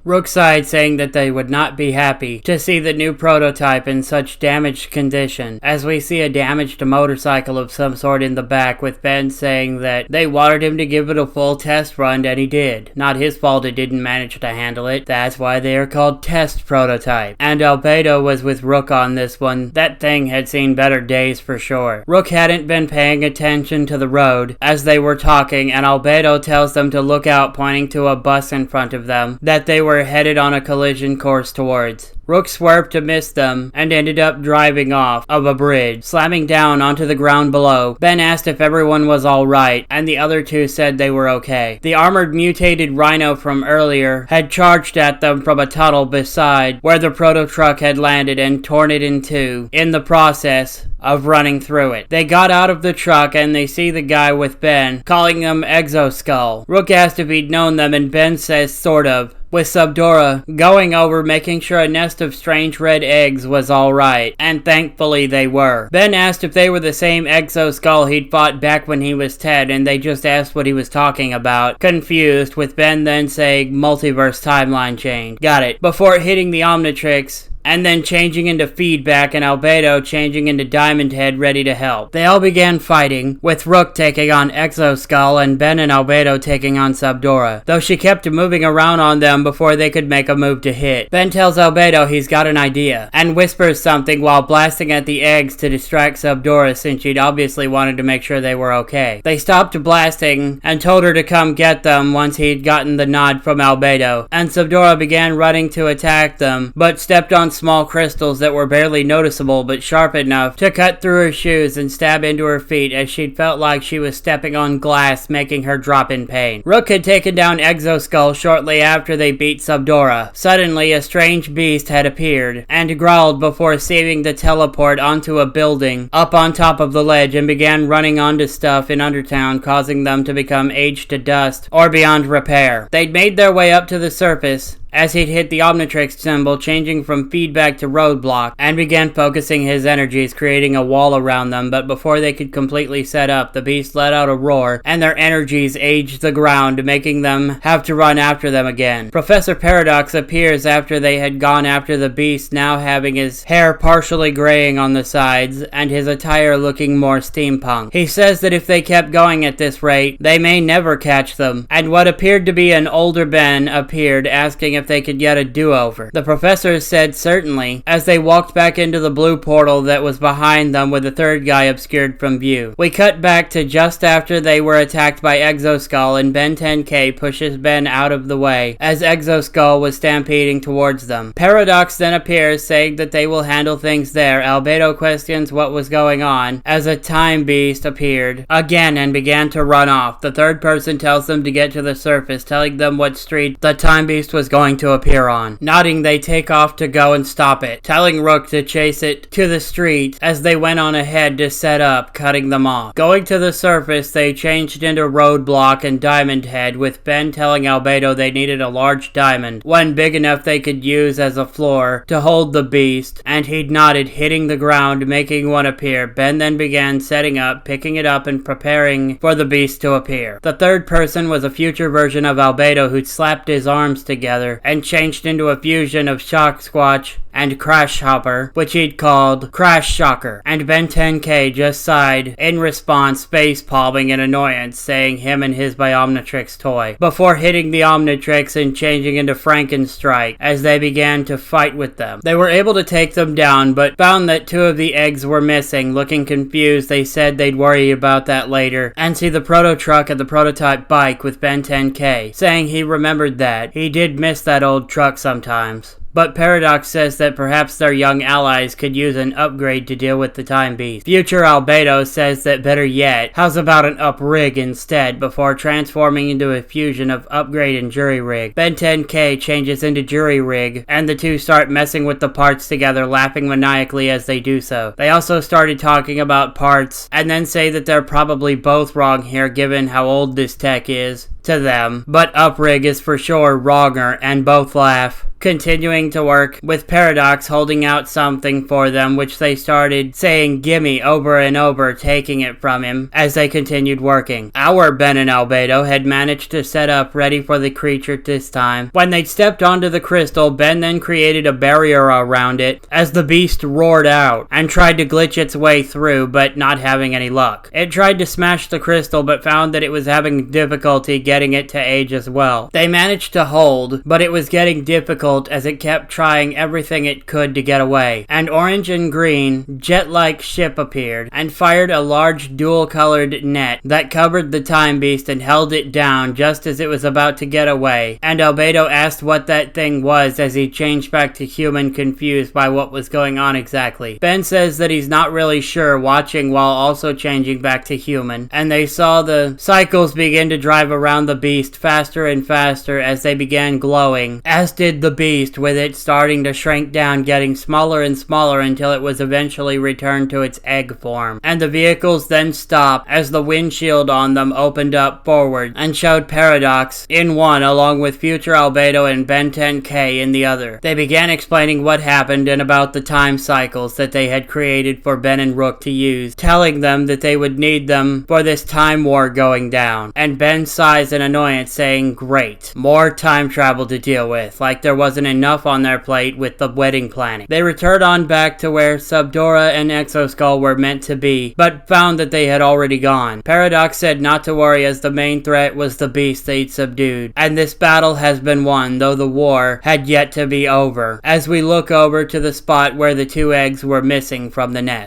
Rook sighed, saying that they would not be happy to see the new prototype in such damaged condition, as we see a damaged motorcycle of some sort in the back, with Ben saying that they wanted him to give it a full test run, and he did. Not his fault it didn't manage to handle it. That's why they are called test prototype. And Albedo was with Rook on this one. That thing had seen better days for sure. Rook hadn't been paying attention to the road as they were talking, and Albedo tells them to look out, pointing to a bus in front of them that they were headed on a collision course towards. Rook swerved to miss them and ended up driving off of a bridge, slamming down onto the ground below. Ben asked if everyone was alright, and the other two said they were okay. The armored mutated rhino from earlier had charged at them from a tunnel beside where the proto truck had landed and torn it in two in the process of running through it. They got out of the truck and they see the guy with Ben, calling him Exoskull. Rook asked if he'd known them, and Ben says sort of, with Subdora going over making sure a nest of strange red eggs was alright, and thankfully they were. Ben asked if they were the same Exoskull he'd fought back when he was 10, and they just asked what he was talking about, confused, with Ben then saying multiverse timeline change. Got it. Before hitting the Omnitrix, and then changing into Feedback, and Albedo changing into Diamond Head, ready to help. They all began fighting, with Rook taking on Exoskull and Ben and Albedo taking on Subdora, though she kept moving around on them before they could make a move to hit. Ben tells Albedo he's got an idea, and whispers something while blasting at the eggs to distract Subdora, since she'd obviously wanted to make sure they were okay. They stopped blasting and told her to come get them once he'd gotten the nod from Albedo, and Subdora began running to attack them, but stepped on small crystals that were barely noticeable but sharp enough to cut through her shoes and stab into her feet, as she'd felt like she was stepping on glass, making her drop in pain. Rook had taken down Exoskull shortly after they beat Subdora. Suddenly, a strange beast had appeared and growled before seeming to teleport onto a building up on top of the ledge, and began running onto stuff in Undertown, causing them to become aged to dust or beyond repair. They'd made their way up to the surface as he'd hit the Omnitrix symbol, changing from Feedback to Roadblock, and began focusing his energies, creating a wall around them. But before they could completely set up, the beast let out a roar, and their energies aged the ground, making them have to run after them again. Professor Paradox appears after they had gone after the beast, now having his hair partially graying on the sides, and his attire looking more steampunk. He says that if they kept going at this rate, they may never catch them, and what appeared to be an older Ben appeared, asking if they could get a do-over. The professor said certainly, as they walked back into the blue portal that was behind them, with the third guy obscured from view. We cut back to just after they were attacked by Exoskull, and Ben 10K pushes Ben out of the way as Exoskull was stampeding towards them. Paradox then appears, saying that they will handle things there. Albedo questions what was going on as a time beast appeared again and began to run off. The third person tells them to get to the surface, telling them what street the time beast was going to appear on. Nodding, they take off to go and stop it, telling Rook to chase it to the street as they went on ahead to set up, cutting them off. Going to the surface, they changed into Roadblock and Diamond Head, with Ben telling Albedo they needed a large diamond, one big enough they could use as a floor to hold the beast, and he'd nodded, hitting the ground, making one appear. Ben then began setting up, picking it up, and preparing for the beast to appear. The third person was a future version of Albedo who'd slapped his arms together and changed into a fusion of Shock Squatch and Crash Hopper, which he'd called Crash Shocker, and Ben 10K just sighed in response, face palming in annoyance, saying him and his Omnitrix toy, before hitting the Omnitrix and changing into Frankenstrike as they began to fight with them. They were able to take them down, but found that 2 of the eggs were missing. Looking confused, they said they'd worry about that later, and see the proto truck and the prototype bike, with Ben 10K saying he remembered that. He did miss that old truck sometimes. But Paradox says that perhaps their young allies could use an upgrade to deal with the Time Beast. Future Albedo says that better yet, how's about an up-rig instead, before transforming into a fusion of Upgrade and Jury Rig. Ben 10K changes into Jury Rig, and the two start messing with the parts together, laughing maniacally as they do so. They also started talking about parts, and then say that they're probably both wrong here given how old this tech is to them, but Uprig is for sure wronger, and both laugh continuing to work, with Paradox holding out something for them, which they started saying gimme over and over, taking it from him as they continued working. Our Ben and Albedo had managed to set up ready for the creature this time. When they'd stepped onto the crystal, Ben then created a barrier around it as the beast roared out and tried to glitch its way through, but not having any luck. It tried to smash the crystal, but found that it was having difficulty getting it to age as well. They managed to hold, but it was getting difficult as it kept trying everything it could to get away. An orange and green, jet-like ship appeared and fired a large dual-colored net that covered the time beast and held it down just as it was about to get away. And Albedo asked what that thing was as he changed back to human, confused by what was going on exactly. Ben says that he's not really sure, watching while also changing back to human, and they saw the cycles begin to drive around the beast faster and faster as they began glowing, as did the beast, with it starting to shrink down, getting smaller and smaller until it was eventually returned to its egg form. And the vehicles then stopped as the windshield on them opened up forward and showed Paradox in one along with future Albedo and Ben 10K in the other. They began explaining what happened and about the time cycles that they had created for Ben and Rook to use, telling them that they would need them for this time war going down. And Ben sighs in annoyance, saying, great, more time travel to deal with, like there wasn't enough on their plate with the wedding planning. They returned on back to where Subdora and Exoskull were meant to be, but found that they had already gone. Paradox said not to worry as the main threat was the beast they'd subdued, and this battle has been won, though the war had yet to be over, as we look over to the spot where the two eggs were missing from the net.